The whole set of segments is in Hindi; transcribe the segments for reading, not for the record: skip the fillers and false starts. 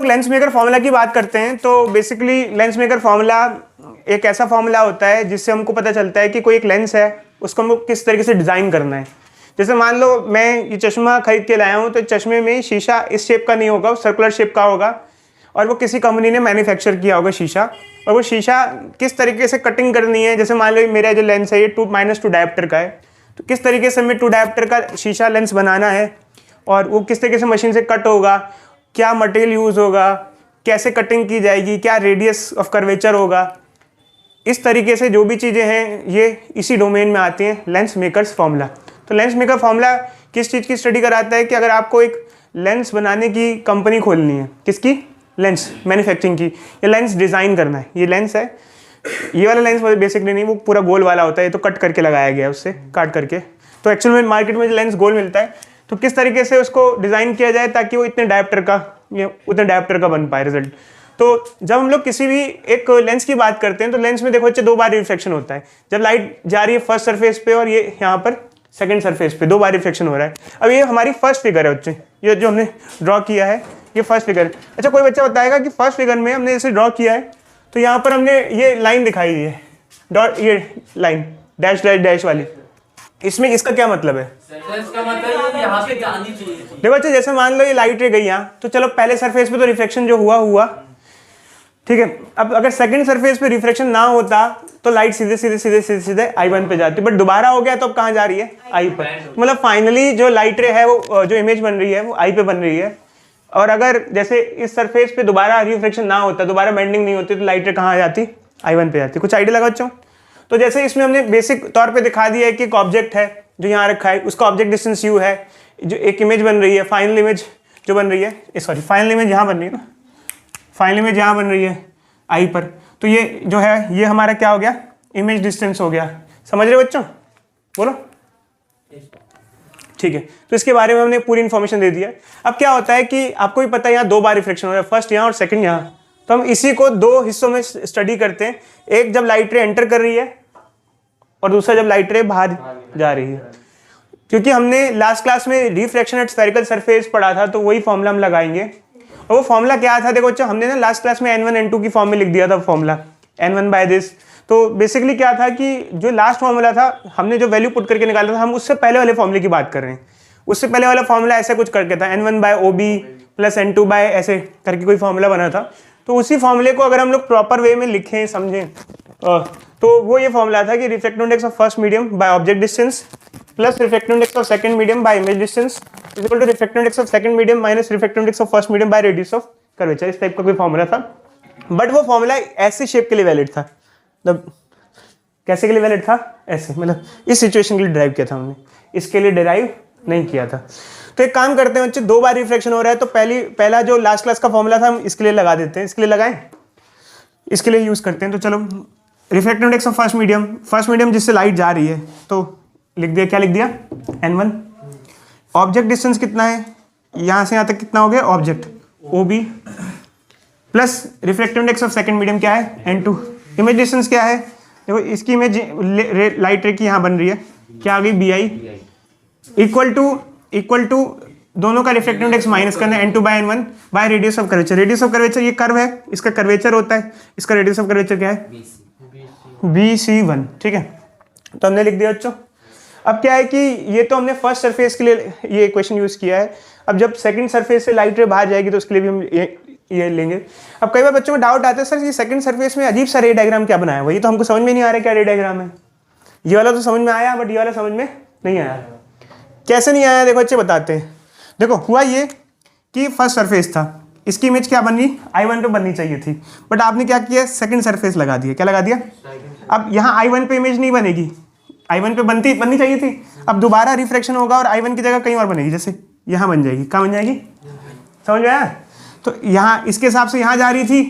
लोग लेंस मेकर फॉर्मूला की बात करते हैं तो बेसिकली लेंस मेकर फॉर्मूला एक ऐसा फॉर्मूला होता है जिससे हमको पता चलता है कि कोई एक लेंस है उसको हमको किस तरीके से डिज़ाइन करना है। जैसे मान लो मैं ये चश्मा खरीद के लाया हूँ तो चश्मे में शीशा इस शेप का नहीं होगा, वो सर्कुलर शेप का होगा और वो किसी कंपनी ने मैन्युफैक्चर किया होगा शीशा, और वो शीशा किस तरीके से कटिंग करनी है। जैसे मान लो मेरा जो लेंस है ये 2-2 डायोप्टर का है, तो किस तरीके से हमें 2 डायोप्टर का शीशा लेंस बनाना है और वो किस तरीके से मशीन से कट होगा, क्या मटेरियल यूज़ होगा, कैसे कटिंग की जाएगी, क्या रेडियस ऑफ कर्वेचर होगा, इस तरीके से जो भी चीज़ें हैं ये इसी डोमेन में आती हैं लेंस मेकर्स फॉर्मूला। तो लेंस मेकर फॉर्मूला किस चीज़ की स्टडी कराता है कि अगर आपको एक लेंस बनाने की कंपनी खोलनी है, किसकी, लेंस मैन्युफैक्चरिंग की, या लेंस डिज़ाइन करना है, ये लेंस है, ये वाला लेंस बेसिकली नहीं, वो पूरा गोल वाला होता है, ये तो कट करके लगाया गया है उससे काट करके। तो एक्चुअल में मार्केट में जो लेंस गोल मिलता है, तो किस तरीके से उसको डिज़ाइन किया जाए ताकि वो उतने डायोप्टर का बन पाए रिजल्ट। तो जब हम लोग किसी भी एक लेंस की बात करते हैं तो लेंस में देखो बच्चे 2 बार रिफ्लेक्शन होता है। जब लाइट जा रही है फर्स्ट सरफेस पे और ये यहाँ पर सेकंड सरफेस पे 2 बार रिफ्लेक्शन हो रहा है। अब ये हमारी फर्स्ट फिगर है बच्चे, ये जो हमने ड्रॉ किया है ये फर्स्ट फिगर है। अच्छा, कोई बच्चा बताएगा कि फर्स्ट फिगर में हमने जैसे ड्रॉ किया है तो यहाँ पर हमने ये लाइन दिखाई दी है, डॉट, ये लाइन डैश डैश डैश वाली, इसमें इसका क्या मतलब है? इसका मतलब यहाँ पे जानी चाहिए। देखो अच्छा, जैसे मान लो ये लाइट रे गई यहाँ, तो चलो पहले सरफेस पे तो रिफ्लेक्शन जो हुआ, ठीक है। अब अगर सेकंड सरफेस पे रिफ्लेक्शन ना होता तो लाइट सीधे I1 पे जाती, बट दोबारा हो गया तो अब कहाँ जा रही है, I पर। मतलब फाइनली जो लाइट रे है वो जो इमेज बन रही है वो I पे बन रही है। और अगर जैसे इस सरफेस पे दोबारा रिफ्लेक्शन ना होता, दोबारा बेंडिंग नहीं होती, तो लाइट रे कहाँ जाती, I1 पे जाती। कुछ आइडिया लगा बच्चों? तो जैसे इसमें हमने बेसिक तौर पे दिखा दिया है कि एक ऑब्जेक्ट है जो यहाँ रखा है, उसका ऑब्जेक्ट डिस्टेंस u है, जो एक इमेज बन रही है, फाइनल इमेज जो बन रही है, सॉरी फाइनल इमेज यहाँ बन रही है ना, फाइनल इमेज यहाँ बन रही है I पर, तो ये जो है ये हमारा क्या हो गया, इमेज डिस्टेंस हो गया। समझ रहे बच्चों? बोलो। ठीक है, तो इसके बारे में हमने पूरी इन्फॉर्मेशन दे दिया। अब क्या होता है कि आपको भी पता है यहाँ 2 बार रिफ्लेक्शन हो रहा है, फर्स्ट यहाँ और सेकंड यहाँ। तो हम इसी को 2 हिस्सों में स्टडी करते हैं, एक जब लाइट रे एंटर कर रही है और दूसरा जब लाइट रे बाहर जा रही है। क्योंकि हमने लास्ट क्लास में रिफ्लेक्शन एट स्फेरिकल सरफेस पढ़ा था, तो वही फॉर्मूला हम लगाएंगे। और वो फॉर्मूला क्या था, देखो बच्चों, हमने ना लास्ट क्लास में N1 N2 की फॉर्म में लिख दिया था फॉर्मूला, N1 बाय दिस। तो बेसिकली क्या था कि जो लास्ट फॉर्मूला था, हमने जो वैल्यू पुट करके निकाला था, हम उससे पहले वाले फॉर्मूले की बात कर रहे हैं। उससे पहले वाला फॉर्मूला ऐसे कुछ करके था, N1 bye OB plus N2 bye ऐसे करके कोई फॉर्मूला बना था। तो उसी फॉर्मूले को अगर हम लोग प्रॉपर वे में लिखें, समझें, तो वो ये फॉर्मूला था कि reflective index of first medium by object distance plus reflective index of second medium by image distance is equal to reflective index of second medium minus reflective index of first medium by radius of curvature. इस टाइप का कोई फॉर्मूला था, बट वो फॉर्मूला ऐसी शेप के लिए वैलिड था। मतलब कैसे के लिए वैलिड था, ऐसे, मतलब इस सिचुएशन के लिए ड्राइव किया था हमने, इसके लिए डिराइव नहीं किया था। तो एक काम करते हैं बच्चे, 2 बार रिफ्लेक्शन हो रहा है तो पहला जो लास्ट क्लास का फॉर्मूला था हम इसके लिए लगा देते हैं। इसके लिए लगाएं, इसके लिए यूज करते हैं। तो चलो, reflective index of first medium जिससे लाइट जा रही है, तो लिख दिया, क्या लिख दिया, N1। ऑब्जेक्ट डिस्टेंस कितना है, यहाँ से यहाँ तक कितना हो गया, object OB plus reflective index of second medium क्या है, N2। इमेज डिस्टेंस क्या है, देखो इसकी इमेज लाइट रे की यहाँ बन रही है, क्या आ गई, BI इक्वल टू दोनों का रिफ्लेक्टिव इंडेक्स माइनस करना है, N2 by N1 by radius of curvature. Radius of curvature ये कर्व है, इसका कर्वेचर होता है, इसका रेडियस ऑफ कर्वेचर क्या है, BC1। ठीक है, तो हमने लिख दिया बच्चों। अब क्या है कि ये तो हमने फर्स्ट सरफेस के लिए ये इक्वेशन यूज किया है। अब जब सेकंड सरफेस से लाइट रे बाहर जाएगी तो उसके लिए भी हम ये लेंगे। अब कई बार बच्चों में डाउट आता है, सर ये सेकंड सरफेस में अजीब सा रे डायग्राम क्या बनाया, वही तो हमको समझ में नहीं आ रहा क्या रे डायग्राम है। ये वाला तो समझ में आया, बट ये वाला समझ में नहीं आया। कैसे नहीं आया, देखो बच्चे बताते हैं। देखो हुआ ये कि फर्स्ट सरफेस था, इसकी इमेज क्या बननी, I1 पे बननी चाहिए थी, बट आपने क्या किया, सेकंड सरफेस लगा दिया। क्या लगा दिया? अब यहाँ I1 पे इमेज नहीं बनेगी, I1 पे बननी चाहिए थी। अब दोबारा रिफ्लेक्शन होगा और I1 की जगह कहीं और बनेगी, जैसे यहाँ बन जाएगी। कहाँ बन जाएगी, समझ में आया? तो यहाँ इसके हिसाब से यहाँ जा रही थी,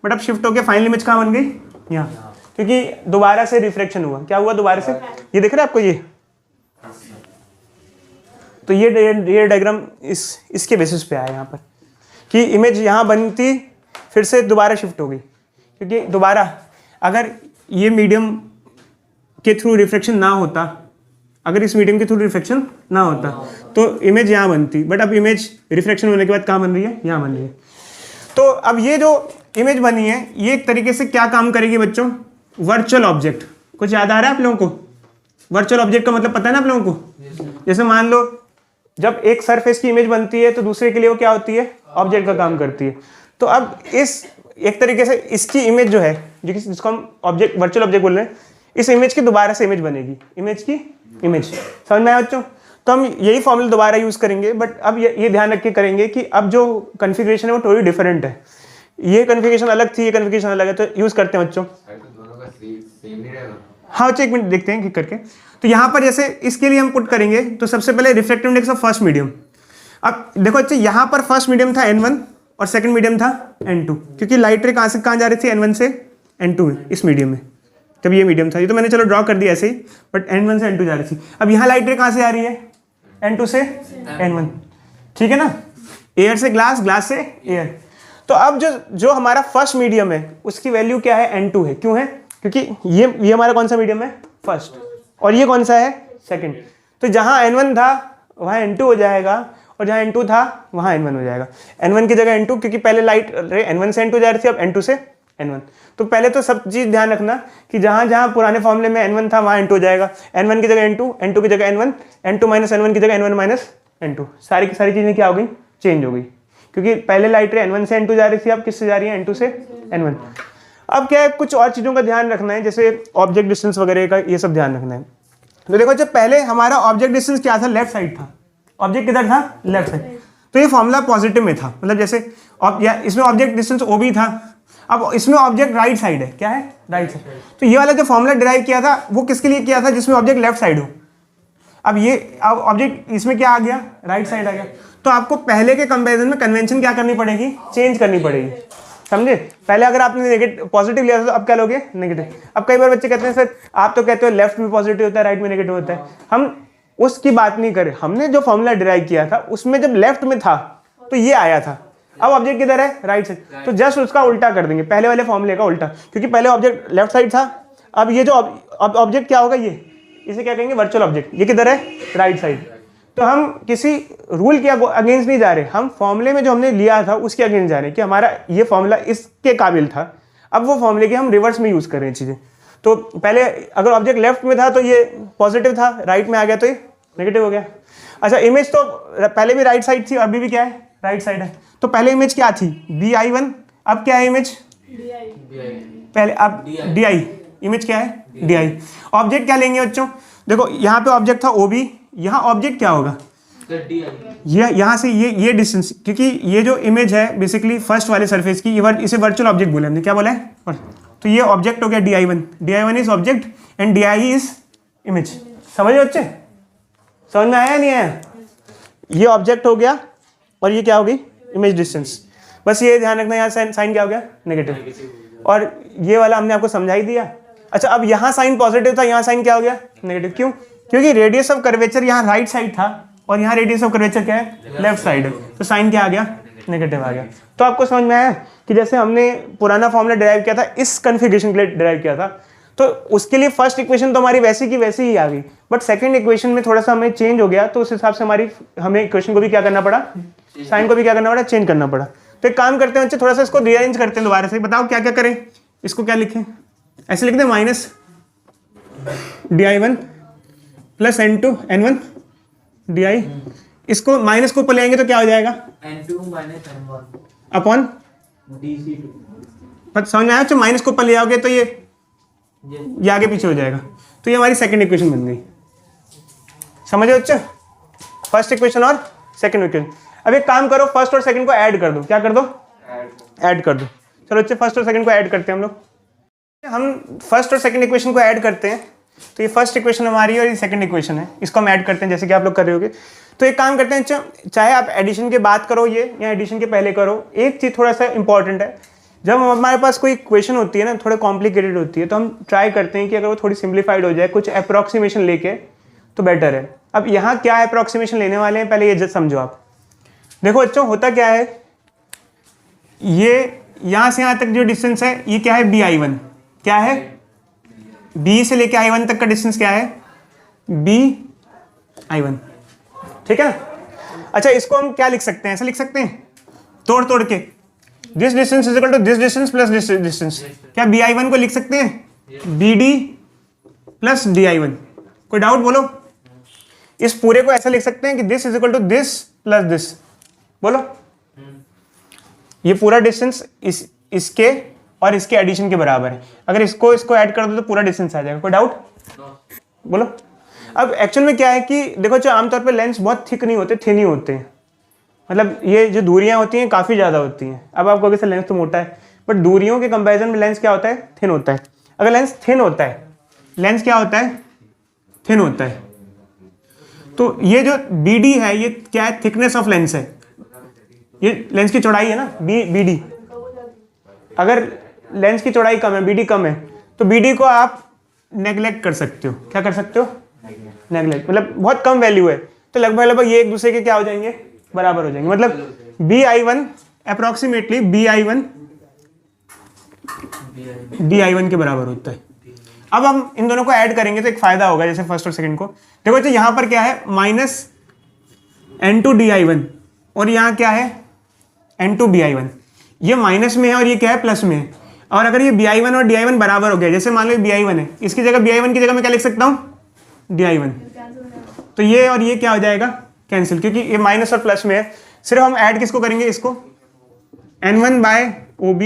बट अब शिफ्ट होकर फाइनल इमेज कहाँ बन गई, यहाँ, क्योंकि दोबारा से रिफ्लेक्शन हुआ। क्या हुआ दोबारा से, ये दिख रहा है आपको ये, तो ये डायग्राम इसके बेसिस पे आया यहाँ पर कि इमेज यहाँ बनती, फिर से दोबारा शिफ्ट हो गई, क्योंकि दोबारा अगर ये मीडियम के थ्रू रिफ्लेक्शन ना होता, अगर इस मीडियम के थ्रू रिफ्लेक्शन ना होता तो इमेज यहाँ बनती, बट अब इमेज रिफ्लेक्शन होने के बाद कहाँ बन रही है, यहाँ बन रही है। तो अब ये जो इमेज बनी है ये एक तरीके से क्या काम करेगी बच्चों, वर्चुअल ऑब्जेक्ट। कुछ याद आ रहा है आप लोगों को? वर्चुअल ऑब्जेक्ट का मतलब पता है ना आप लोगों को? जैसे मान लो जब एक सरफेस की इमेज बनती है तो दूसरे के लिए वो क्या होती है, ऑब्जेक्ट का काम करती है। तो अब इस एक तरीके से इसकी इमेज जो है जिसको हम ऑब्जेक्ट वर्चुअल ऑब्जेक्ट बोल रहे हैं, इस इमेज की दोबारा से इमेज बनेगी, इमेज की इमेज। समझ में आया बच्चों? तो हम यही फॉर्मूला दोबारा यूज करेंगे, बट अब ये ध्यान रख के करेंगे कि अब जो कन्फिग्रेशन है वो थोड़ी डिफरेंट है। ये कन्फिग्रेशन अलग थी, ये कन्फिग्रेशन अलग है, तो यूज करते हैं बच्चों। हाँ बच्चों एक मिनट देखते हैं करके। तो यहाँ पर जैसे इसके लिए हम पुट करेंगे तो सबसे पहले refractive index of first medium. अब देखो बच्चे यहाँ पर फर्स्ट मीडियम था n1 और सेकंड मीडियम था n2, क्योंकि लाइट रे कहाँ से कहाँ जा रही थी, n1 से n2 में, इस मीडियम में। जब ये मीडियम था, ये तो मैंने चलो ड्रॉ कर दिया ऐसे ही, बट n1 से n2 जा रही थी। अब यहाँ लाइट रे कहाँ से आ रही है, n2 से n1, ठीक है ना, एयर से ग्लास, ग्लास से एयर। तो अब जो हमारा फर्स्ट मीडियम है उसकी वैल्यू क्या है, n2 है। क्यों है? क्योंकि ये हमारा कौन सा मीडियम है, फर्स्ट, और ये कौन सा है, सेकंड। तो जहाँ n1 था वहाँ n2 हो जाएगा, और जहाँ n2 था वहाँ n1 हो जाएगा। n1 की जगह n2, क्योंकि पहले लाइट रे n1 से n2 जा रही थी, अब n2 से n1। तो पहले तो सब चीज़ ध्यान रखना कि जहाँ जहाँ पुराने फॉर्मूले में n1 था वहाँ n2 हो जाएगा। n1 की जगह n2, n2 की जगह n1, n2 माइनस n1 की जगह n1 माइनस n2। सारी की सारी चीज़ें क्या हो गई, चेंज हो गई, क्योंकि पहले लाइट रे n1 से n2 जा रही थी, अब किससे जा रही है, n2 से n1। अब क्या है, कुछ और चीज़ों का ध्यान रखना है, जैसे ऑब्जेक्ट डिस्टेंस वगैरह का, ये सब ध्यान रखना है। तो देखो जब पहले हमारा ऑब्जेक्ट डिस्टेंस क्या था, लेफ्ट साइड था, ऑब्जेक्ट किधर था, लेफ्ट साइड। तो ये फॉर्मूला पॉजिटिव में था, मतलब जैसे इसमें ऑब्जेक्ट डिस्टेंस OB था, अब इसमें ऑब्जेक्ट राइट साइड है, क्या है, राइट साइड। तो ये वाला जो फॉर्मूला डिराइव किया था वो किसके लिए किया था, जिसमें ऑब्जेक्ट लेफ्ट साइड हो। अब ये अब ऑब्जेक्ट इसमें क्या आ गया, राइट साइड आ गया। तो आपको पहले के कंपैरिजन में कन्वेंशन क्या करनी पड़ेगी, चेंज करनी पड़ेगी, समझे। पहले अगर आपने नेगेटिव पॉजिटिव लिया था तो अब क्या लोगे, नेगेटिव। अब कई बार बच्चे कहते हैं सर आप तो कहते हो लेफ्ट में पॉजिटिव होता है, राइट में नेगेटिव होता है। हम उसकी बात नहीं करें, हमने जो फॉर्मूला डिराइव किया था उसमें जब लेफ्ट में था तो ये आया था, अब ऑब्जेक्ट किधर है, राइट साइड। तो जस्ट उसका उल्टा कर देंगे, पहले वाले फॉर्मूले का उल्टा, क्योंकि पहले ऑब्जेक्ट लेफ्ट साइड था, अब ये जो ऑब्जेक्ट क्या होगा, ये इसे क्या कहेंगे, वर्चुअल ऑब्जेक्ट। ये किधर है, राइट साइड। तो हम किसी रूल के अगेंस्ट नहीं जा रहे, हम फॉर्मूले में जो हमने लिया था उसके अगेंस्ट जा रहे हैं कि हमारा ये फॉर्मूला इसके काबिल था, अब वो फॉर्मूले के हम रिवर्स में यूज़ कर रहे हैं चीज़ें। तो पहले अगर ऑब्जेक्ट लेफ्ट में था तो ये पॉजिटिव था, राइट में आ गया तो ये नेगेटिव हो गया। अच्छा, इमेज तो पहले भी राइट साइड थी, अभी भी क्या है, राइट साइड है। तो पहले इमेज क्या थी, BI1, अब क्या है इमेज, पहले अब DI, इमेज क्या है, DI। ऑब्जेक्ट क्या लेंगे बच्चों, देखो यहाँ पे ऑब्जेक्ट था OB, यहाँ ऑब्जेक्ट क्या होगा, ये यहाँ से ये डिस्टेंस, क्योंकि ये जो इमेज है बेसिकली फर्स्ट वाले सरफेस की, इसे वर्चुअल ऑब्जेक्ट बोले हमने, क्या बोला है। तो ये ऑब्जेक्ट हो गया DI1 is object and DI is image. समझे बच्चे, समझ में आया नहीं आया? ये ऑब्जेक्ट हो गया और ये क्या हो गई, इमेज डिस्टेंस। बस ये ध्यान रखना, यहाँ साइन क्या हो गया, नेगेटिव, और ये वाला हमने आपको समझा ही दिया। अच्छा, अब यहाँ साइन पॉजिटिव था, यहाँ साइन क्या हो गया, नेगेटिव। क्यों? क्योंकि रेडियस ऑफ कर्वेचर यहाँ राइट साइड था और यहाँ रेडियस ऑफ कर्वेचर क्या है, लेफ्ट साइड है, तो साइन क्या आ गया, नेगेटिव आ गया। तो आपको समझ में आया कि जैसे हमने पुराना फॉर्मूला डिराइव किया था, इस कन्फिग्रेशन के लिए डिराइव किया था, तो उसके लिए फर्स्ट इक्वेशन तो हमारी वैसी की वैसी ही आ गई, बट सेकंड इक्वेशन में थोड़ा सा हमें चेंज हो गया, तो उस हिसाब से हमें इक्वेशन को भी क्या करना पड़ा, साइन को भी क्या करना पड़ा, चेंज करना पड़ा। तो एक काम करते हैं बच्चे, थोड़ा सा इसको रीअरेंज करते हैं दोबारा से। बताओ क्या क्या करें, इसको क्या लिखें, ऐसे लिख दें, minus DI1 plus N1 DI, इसको माइनस को ऊपर ले आएंगे तो क्या हो जाएगा, N2 minus N1 upon DC2। पर समझ में आया, जो माइनस को ऊपर ले आओगे तो ये आगे पीछे हो जाएगा। तो ये हमारी सेकंड इक्वेशन बन गई। समझे बच्चे, फर्स्ट इक्वेशन और सेकंड इक्वेशन। अब एक काम करो, फर्स्ट और सेकंड को ऐड कर दो, क्या कर दो, ऐड कर दो। चलो बच्चे फर्स्ट और सेकंड को ऐड करते हैं हम लोग। हम फर्स्ट और सेकंड इक्वेशन को ऐड करते हैं, तो ये फर्स्ट इक्वेशन हमारी है और ये सेकंड इक्वेशन है, इसको हम ऐड करते हैं जैसे कि आप लोग कर रहे होगे। तो एक काम करते हैं, चाहे आप एडिशन के बाद करो ये या एडिशन के पहले करो, एक चीज़ थोड़ा सा इंपॉर्टेंट है, जब हमारे पास कोई इक्वेशन होती है ना, थोड़ा कॉम्प्लिकेटेड होती है, तो हम ट्राई करते हैं कि अगर वो थोड़ी सिंप्लीफाइड हो जाए, कुछ अप्रॉक्सीमेशन लेके, तो बेटर है। अब यहाँ क्या अप्रॉक्सीमेशन लेने वाले हैं, पहले ये समझो आप। देखो बच्चों, होता क्या है, ये यहाँ से यहाँ तक जो डिस्टेंस है ये क्या है, BI1, क्या है, B से लेके I1 तक का डिस्टेंस क्या है, BI1, ठीक है ना। अच्छा, इसको हम क्या लिख सकते हैं, ऐसा लिख सकते हैं, तोड़ तोड़ के, this distance is equal to this distance plus this distance. क्या BI1 को लिख सकते हैं BD प्लस DI1? कोई डाउट बोलो? इस पूरे को ऐसा लिख सकते हैं कि this is equal to this plus this. बोलो, ये पूरा डिस्टेंस इसके और इसके एडिशन के बराबर है। अगर इसको ऐड कर दो तो पूरा डिस्टेंस आ जाएगा। कोई डाउट? बोलो। अब एक्चुअल में क्या है कि देखो, जो आमतौर पे लेंस बहुत थिक नहीं होते, थिन ही होते हैं। मतलब ये जो दूरियां होती हैं काफ़ी ज़्यादा होती हैं। अब आप कहोगे सर लेंस तो मोटा है, बट दूरियों के कंपैरिजन में लेंस क्या होता है? थिन होता है। अगर लेंस थिन होता है, लेंस क्या होता है? थिन होता है। तो ये जो BD है ये क्या है? थिकनेस ऑफ लेंस है। ये लेंस की चौड़ाई है ना, BD। अगर लेंस की चौड़ाई कम है, BD कम है, तो BD को आप नेग्लेक्ट कर सकते हो। क्या कर सकते हो? नेग्लेक्ट। मतलब बहुत कम वैल्यू है, तो लगभग ये एक दूसरे के क्या हो जाएंगे? बराबर हो जाएंगे। मतलब BI1 अप्रोक्सीमेटली BI1 DI1 के बराबर होता है। अब हम इन दोनों को ऐड करेंगे तो एक फायदा होगा, जैसे फर्स्ट और सेकंड को। देखो तो यहाँ पर क्या है? माइनस N2 DI1 और यहाँ क्या है? N2 BI1। ये माइनस में है और ये क्या है? प्लस में है। और अगर ये BI1 और DI1 बराबर हो गया, जैसे मान लो BI1 है, इसकी जगह BI1 की जगह मैं क्या लिख सकता हूँ? DI1। तो ये और ये क्या हो जाएगा? कैंसिल, क्योंकि ये माइनस और प्लस में है। सिर्फ हम ऐड किसको करेंगे? इसको N1 bye OB,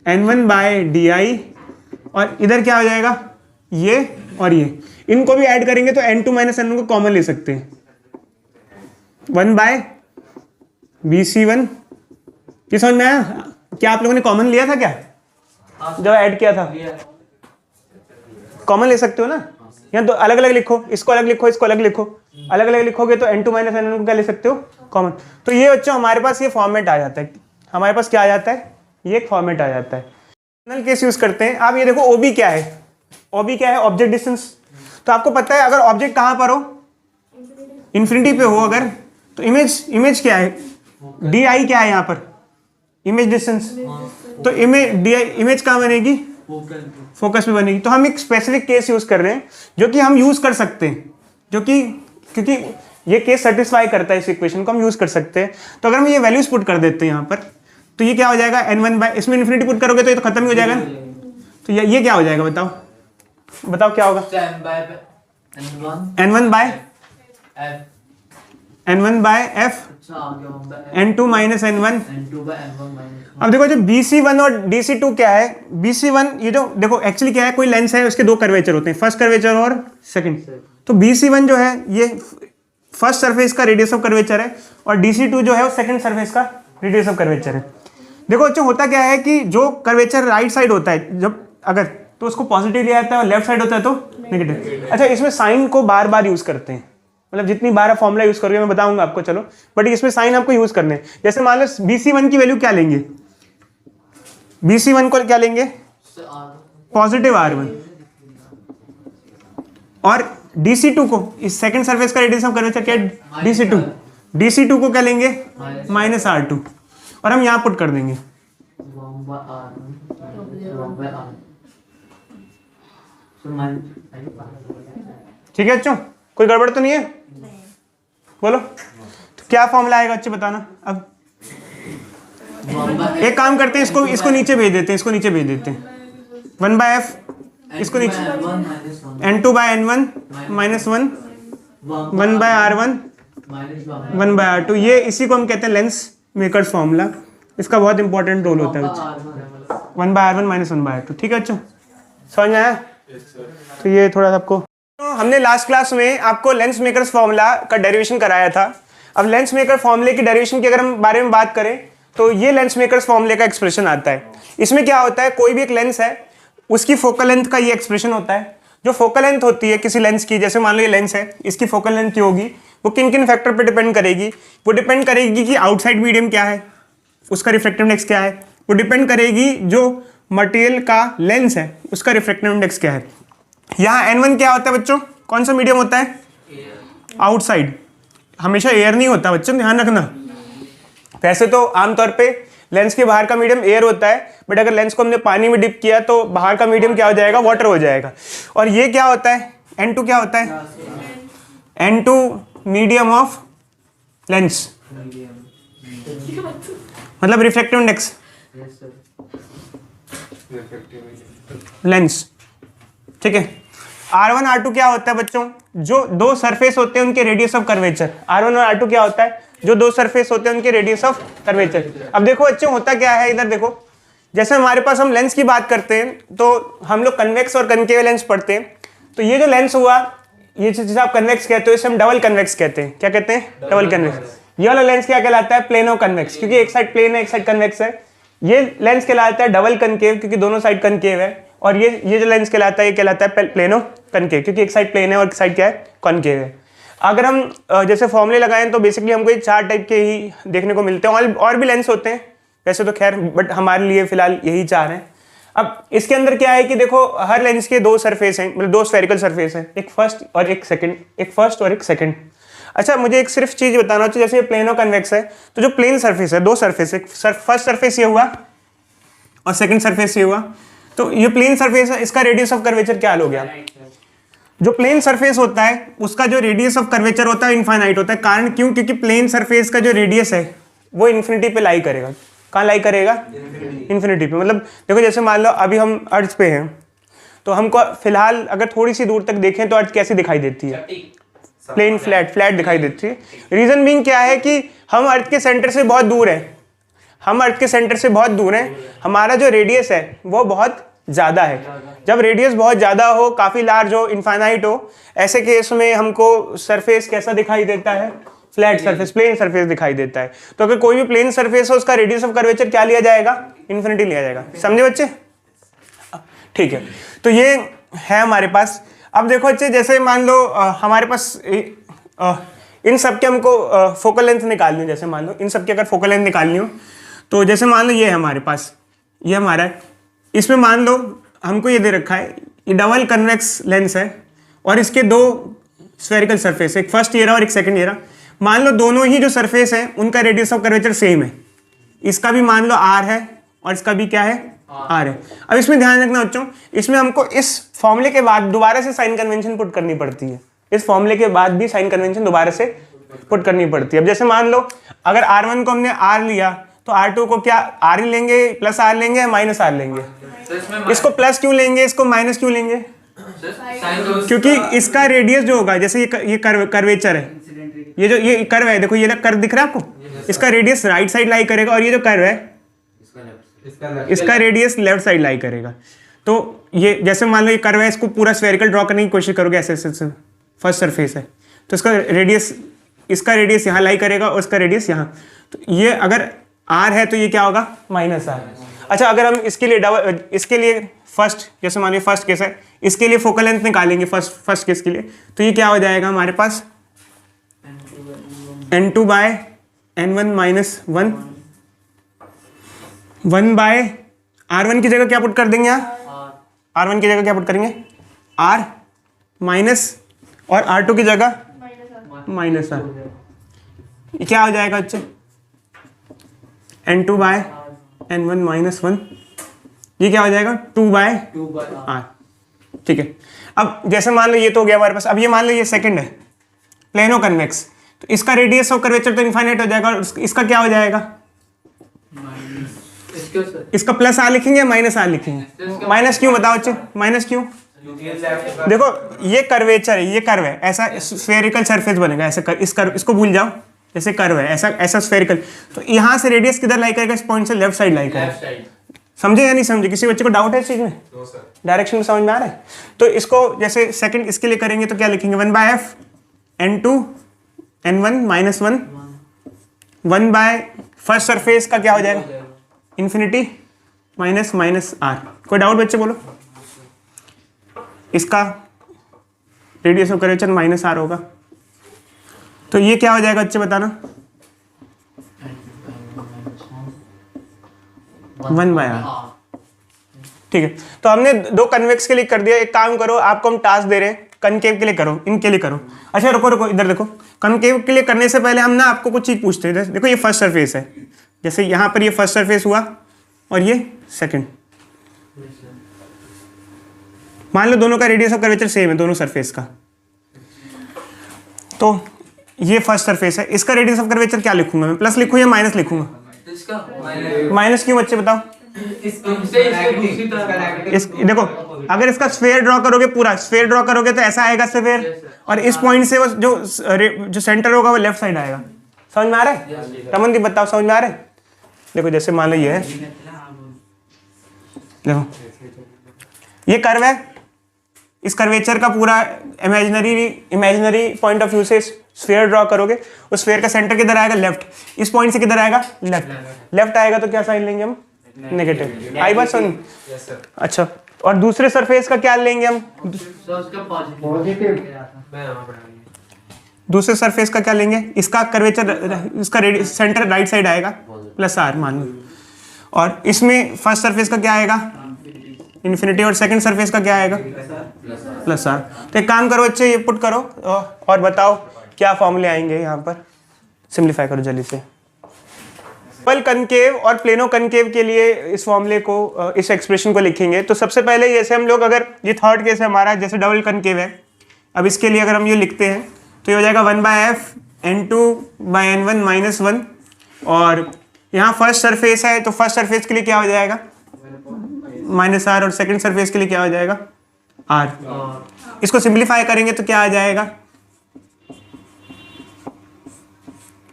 N1 bye DI, और इधर क्या हो जाएगा? ये और ये, इनको भी ऐड करेंगे तो N2 माइनस N1 को कॉमन ले सकते हैं। 1 बाय BC1। ये समझ में आया? क्या आप लोगों ने कॉमन लिया था क्या जब ऐड किया था? कॉमन ले सकते हो ना। यहाँ तो अलग अलग लिखो, इसको अलग लिखो, इसको अलग लिखो। अलग अलग लिखोगे तो N2 माइनस N1 को क्या ले सकते हो? कॉमन। तो ये बच्चों हमारे पास ये फॉर्मेट आ जाता है। हमारे पास क्या आ जाता है? ये एक फॉर्मेट आ जाता है। जनरल केस यूज करते हैं। आप ये देखो OB क्या है? OB क्या है? Object distance. तो आपको पता है अगर ऑब्जेक्ट कहाँ पर हो? इन्फिनिटी पे हो अगर, तो इमेज क्या है? DI क्या है यहाँ पर? Image distance. तो इमेज कहाँ बनेगी? फोकस पे बनेगी। तो हम एक स्पेसिफिक केस यूज कर रहे हैं जो कि हम यूज कर सकते हैं, जो कि क्योंकि ये केस सेटिस्फाई करता है इस इक्वेशन को, हम यूज कर सकते हैं। तो अगर हम ये वैल्यूज पुट कर देते हैं यहाँ पर, तो ये क्या हो जाएगा? N1 बाय, इसमें इन्फिनिटी पुट करोगे तो ये तो खत्म ही हो जाएगा ना। तो ये क्या हो जाएगा? बताओ क्या होगा? N1 bye F, N2 minus N1। अब देखो जो BC1 और DC2 क्या है? BC1 ये जो देखो एक्चुअली क्या है, कोई लेंस है उसके दो कर्वेचर होते हैं, फर्स्ट कर्वेचर और सेकंड। तो BC1 जो है ये फर्स्ट सरफेस का रेडियस ऑफ कर्वेचर है, और DC2 जो है वो सेकंड सरफेस का रेडियस ऑफ कर्वेचर है। देखो बच्चों होता क्या है कि जो कर्वेचर राइट साइड होता है जब अगर, तो उसको पॉजिटिव लिया जाता है, और लेफ्ट साइड होता है तो नेगेटिव। अच्छा, इसमें साइन को बार बार यूज करते हैं, मतलब जितनी बार आप फॉर्मूला यूज करोगे मैं बताऊंगा आपको, चलो, बट इसमें साइन आपको यूज करने हैं। जैसे मान लो BC1 की वैल्यू क्या लेंगे? BC1 को क्या लेंगे? पॉजिटिव R1, और DC2 को, इस सेकंड सरफेस का रेडियस ऑफ कर्वेचर क्या है? DC2 को क्या लेंगे? माइनस R2, और हम यहाँ पुट कर देंगे। ठीक है बच्चों, कोई गड़बड़ तो नहीं है? बोलो तो क्या फॉर्मूला आएगा बच्चे बताना। अब एक काम करते हैं, इसको नीचे भेज देते हैं, 1 बाय F, इसको नीचे, N2 by N1 minus 1, 1 bye R1 1 bye R2। ये इसी को हम कहते हैं लेंस मेकर्स फॉर्मूला। इसका बहुत इंपॉर्टेंट रोल होता है बच्चे। 1 bye R1 minus 1 bye R2। ठीक है बच्चों, समझ में आया? तो ये थोड़ा सा आपको, तो हमने लास्ट क्लास में आपको लेंस मेकर्स फॉर्मूला का डेरिवेशन कराया था। अब लेंस मेकर फॉर्मूले की डेरिवेशन की अगर हम बारे में बात करें तो ये लेंस मेकर्स फॉर्मूले का एक्सप्रेशन आता है। इसमें क्या होता है, कोई भी एक लेंस है उसकी फोकल लेंथ का ये एक्सप्रेशन होता है। जो फोकल लेंथ होती है किसी लेंस की, जैसे मान लो ये लेंस है, इसकी फोकल लेंथ क्या होगी, वो किन किन फैक्टर पर डिपेंड करेगी? वो डिपेंड करेगी कि आउटसाइड मीडियम क्या है, उसका रिफ्रैक्टिव इंडेक्स क्या है। वो डिपेंड करेगी जो मटेरियल का लेंस है उसका रिफ्रैक्टिव इंडेक्स क्या है। यहाँ N1 क्या होता है बच्चों? कौन सा मीडियम होता है? आउटसाइड। हमेशा एयर नहीं होता बच्चों, ध्यान रखना। वैसे तो आमतौर पे लेंस के बाहर का मीडियम एयर होता है, बट अगर लेंस को हमने पानी में डिप किया तो बाहर का मीडियम क्या हो जाएगा? वाटर हो जाएगा। और ये क्या होता है? N2 क्या होता है? N2 मीडियम ऑफ लेंस, मतलब refractive index. Yes, sir. Lens, ठीक है। R1 R2 क्या होता है बच्चों? जो दो सरफेस होते हैं उनके रेडियस ऑफ कर्वेचर। R1 और R2 क्या होता है? जो दो सरफेस होते हैं उनके रेडियस ऑफ कर्वेचर। अब देखो बच्चों होता क्या है, इधर देखो, जैसे हमारे पास हम लेंस की बात करते हैं तो हम लोग कन्वेक्स और कनकेव लेंस पढ़ते हैं। तो ये जो लेंस हुआ, ये जिसे आप कन्वेक्स कहते हो, इसे हम डबल कन्वेक्स कहते हैं। क्या कहते हैं? Double convex. ये वाला लेंस क्या कहलाता है? प्लेनो कन्वेक्स, क्योंकि एक साइड प्लेन है एक साइड कन्वेक्स है। ये लेंस कहलाता है डबल कनकेव, क्योंकि दोनों साइड कनकेव है। और ये जो लेंस कहलाता है, ये कहलाता है प्लेनो कनकेव, क्योंकि एक साइड प्लेन है और एक साइड क्या है? कॉनकेव है। अगर हम जैसे फॉर्मूले लगाएं तो बेसिकली हमको ये चार टाइप के ही देखने को मिलते हैं। और भी लेंस होते हैं वैसे तो खैर, बट हमारे लिए फिलहाल यही चार हैं। अब इसके अंदर क्या है कि देखो, हर लेंस के दो सरफेस हैं, मतलब दो स्फेरिकल सरफेस हैं, एक फर्स्ट और एक सेकंड, एक फर्स्ट और एक सेकंड। अच्छा, मुझे एक सिर्फ चीज बताना चाहिए, जैसे ये प्लेनो कन्वेक्स है तो जो प्लेन सरफेस है, दो सरफेस है, फर्स्ट सरफेस ये हुआ और सेकंड सरफेस ये हुआ। तो ये प्लेन सरफेस है, इसका रेडियस ऑफ कर्वेचर क्या हो गया? जो प्लेन सरफेस होता है उसका जो रेडियस ऑफ कर्वेचर होता है इनफाइनाइट होता है। कारण क्यों? क्योंकि प्लेन सरफेस का जो रेडियस है वो इन्फिनिटी पे लाई करेगा। कहाँ लाई करेगा? इन्फिनिटी पे। मतलब देखो, जैसे मान लो अभी हम अर्थ पे हैं तो हमको फिलहाल अगर थोड़ी सी दूर तक देखें तो अर्थ कैसी दिखाई देती है? प्लेन, फ्लैट दिखाई देती है। रीजन बीइंग क्या है कि हम अर्थ के सेंटर से बहुत दूर हैं। हम अर्थ के सेंटर से बहुत दूर हैं, हमारा जो रेडियस है वो बहुत ज़्यादा है। जब रेडियस बहुत ज़्यादा हो, काफ़ी लार्ज हो, इनफाइनाइट हो, ऐसे केस में हमको सरफेस कैसा दिखाई देता है? फ्लैट सरफेस, प्लेन सरफेस दिखाई देता है। तो अगर कोई भी प्लेन सरफेस हो, उसका रेडियस ऑफ कर्वेचर क्या लिया जाएगा? इन्फिनिटी लिया जाएगा। समझे बच्चे? ठीक है, तो ये है हमारे पास। अब देखो बच्चे, जैसे मान लो हमारे पास इन सब के हमको फोकल लेंथ निकालनी हो। जैसे मान लो इन सब की अगर फोकल लेंथ निकालनी हो तो जैसे मान लो ये है हमारे पास, ये हमारा है। इसमें मान लो हमको ये दे रखा है, ये डबल कन्वेक्स लेंस है और इसके दो स्फेरिकल सरफेस, एक फर्स्ट ईयर और एक सेकंड ईयर। मान लो दोनों ही जो सरफेस है उनका रेडियस ऑफ कर्वेचर सेम है। इसका भी मान लो r है और इसका भी क्या है? r है। अब इसमें ध्यान रखना बच्चों, इसमें हमको इस फॉर्मूले के बाद दोबारा से साइन कन्वेंशन पुट करनी पड़ती है। इस फॉर्मूले के बाद भी साइन कन्वेंशन दोबारा से पुट करनी पड़ती है। अब जैसे मान लो अगर R1 को हमने R लिया तो R2 को क्या R ही लेंगे, प्लस R लेंगे या माइनस R लेंगे? इसको प्लस क्यों लेंगे, इसको माइनस क्यों लेंगे? क्योंकि इसका रेडियस जो होगा, जैसे ये कर्वेचर है, ये कर्व है, देखो ये कर्व दिख रहा है आपको, इसका रेडियस राइट साइड लाई करेगा और ये जो कर्व है इसका रेडियस लेफ्ट साइड लाई करेगा। तो ये जैसे मान लो ये कर्व है, इसको पूरा स्फेरिकल ड्रॉ करने की कोशिश करोगे ऐसे ऐसे, फर्स्ट सरफेस है तो इसका रेडियस यहाँ लाई करेगा और इसका रेडियस यहाँ। तो ये अगर r है तो ये क्या होगा? Minus r। अच्छा, अगर हम इसके लिए फर्स्ट, जैसे मान लो फर्स्ट केस है, इसके लिए फोकल लेंथ निकालेंगे फर्स्ट केस के लिए, तो ये क्या हो जाएगा हमारे पास? n2 by n1 minus 1 bye r1 की जगह क्या पुट कर देंगे यहाँ? r1 की जगह क्या पुट करेंगे? r माइनस और r2 की जगह माइनस r। ये क्या हो जाएगा बच्चे? n2 by n1 minus 1। ये क्या हो जाएगा? 2 बाय r। ठीक है, अब जैसे मान लो ये तो हो गया हमारे पास। अब ये मान लो ये सेकंड है, प्लेनो कन्वेक्स, तो इसका रेडियस ऑफ कर्वेचर तो इनफाइनाइट हो जाएगा और इसका क्या हो जाएगा? इसका प्लस r लिखेंगे या माइनस r लिखेंगे? माइनस क्यों बताओ बच्चे? माइनस क्यों? देखो ये कर्वेचर है, ये कर्व है, ऐसा स्फेरिकल सरफेस बनेगा, ऐसे इसको भूल जाओ, जैसे कर्व है ऐसा स्फेरिकल, तो यहाँ से रेडियस किधर लाई करेगा? इस पॉइंट से लेफ्ट साइड लाई करेगा। समझे या नहीं समझे? किसी बच्चे को डाउट है इस चीज में? डायरेक्शन में समझ में आ रहा है? तो इसको जैसे सेकंड इसके लिए करेंगे तो क्या लिखेंगे? 1 by f n2 n1 minus 1 1 by first surface का क्या हो जाएगा? Infinity minus minus r। कोई डाउट बच्चे बोलो? इसका radius of curvature minus r होगा, तो ये क्या हो जाएगा बच्चे बताना? 1 बाय r। ठीक है, तो हमने दो कन्वेक्स के लिए कर दिया। एक काम करो, आपको हम टास्क दे रहे हैं कनकेव के लिए करो, इनके लिए करो। अच्छा रुको इधर देखो, कनकेव के लिए करने से पहले हम ना आपको कुछ चीज पूछते हैं। देखो ये फर्स्ट सरफेस है, जैसे यहाँ पर ये फर्स्ट सरफेस हुआ और ये सेकंड। मान लो दोनों का रेडियस ऑफ कर्वेचर सेम है, दोनों सरफेस का। तो ये फर्स्ट सरफेस है, इसका रेडियस ऑफ कर्वेचर क्या लिखूंगा मैं? प्लस लिखूं या माइनस लिखूंगा? इसका माइनस क्यों बच्चे बताओ? इस देखो, अगर इसका स्फीयर ड्रॉ करोगे, पूरा स्फीयर ड्रॉ करोगे तो ऐसा आएगा स्फीयर, और इस पॉइंट से वो जो सेंटर होगा वो लेफ्ट साइड आएगा। समझ में आ रहा है? रमनदीप बताओ, समझ में आ रहा है? देखो जैसे मान लो ये है, देखो ये कर्व है, इस कर्वेचर का पूरा इमेजिनरी पॉइंट ऑफ व्यू से स्फीयर ड्रॉ करोगे, उस स्फीयर का सेंटर किधर आएगा? लेफ्ट। इस पॉइंट से किधर आएगा? लेफ्ट। लेफ्ट आएगा तो क्या साइन लेंगे हम? नेगेटिव। आई बात सुन? अच्छा, और दूसरे सरफेस का क्या लेंगे हम? दूसरे सरफेस का क्या लेंगे? इसका कर्वेचर, इसका सेंटर राइट साइड आएगा, प्लस आर मान लो, और इसमें फर्स्ट सरफेस का क्या आएगा? इन्फिनिटी, और सेकंड सरफेस का क्या आएगा? Plus R. तो एक काम करो बच्चे, ये पुट करो और बताओ क्या फॉर्मूले आएंगे यहाँ पर। सिंप्लीफाई करो जल्दी से। डबल कनकेव और प्लेनो कनकेव के लिए इस फॉर्मूले को, इस एक्सप्रेशन को लिखेंगे। तो सबसे पहले जैसे हम लोग, अगर ये थर्ड केस है हमारा, जैसे डबल कनकेव है, अब इसके लिए अगर हम ये लिखते हैं तो ये हो जाएगा 1/f n2/n1 - 1, और यहाँ फर्स्ट सरफेस है तो फर्स्ट सरफेस के लिए क्या हो जाएगा? -r, और सेकंड सरफेस के लिए क्या हो जाएगा? r। इसको सिंप्लीफाई करेंगे तो क्या आ जाएगा?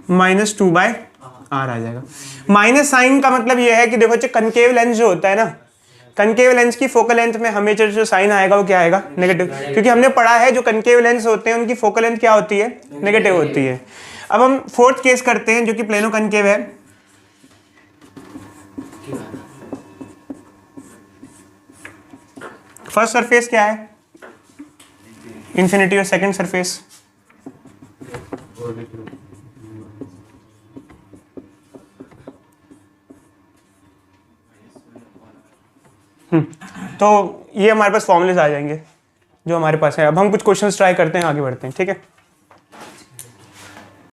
-2/r आ जाएगा। माइनस साइन का मतलब ये है कि देखो बच्चे, कनकेव लेंस जो होता है ना, कनकेव लेंस की फोकल लेंथ में हमेशा जो साइन आएगा वो क्या आएगा? नेगेटिव, क्योंकि हमने पढ़ा है जो कनकेव लेंस होते हैं उनकी फोकल लेंथ क्या होती है? नेगेटिव होती है। अब हम फोर्थ केस करते हैं जो कि प्लेनो कनकेव है। फर्स्ट सरफेस क्या है? इन्फिनिटी, और सेकंड सरफेस तो ये हमारे पास फॉर्मूलेज आ जाएंगे जो हमारे पास है। अब हम कुछ क्वेश्चंस ट्राई करते हैं, आगे बढ़ते हैं, ठीक है।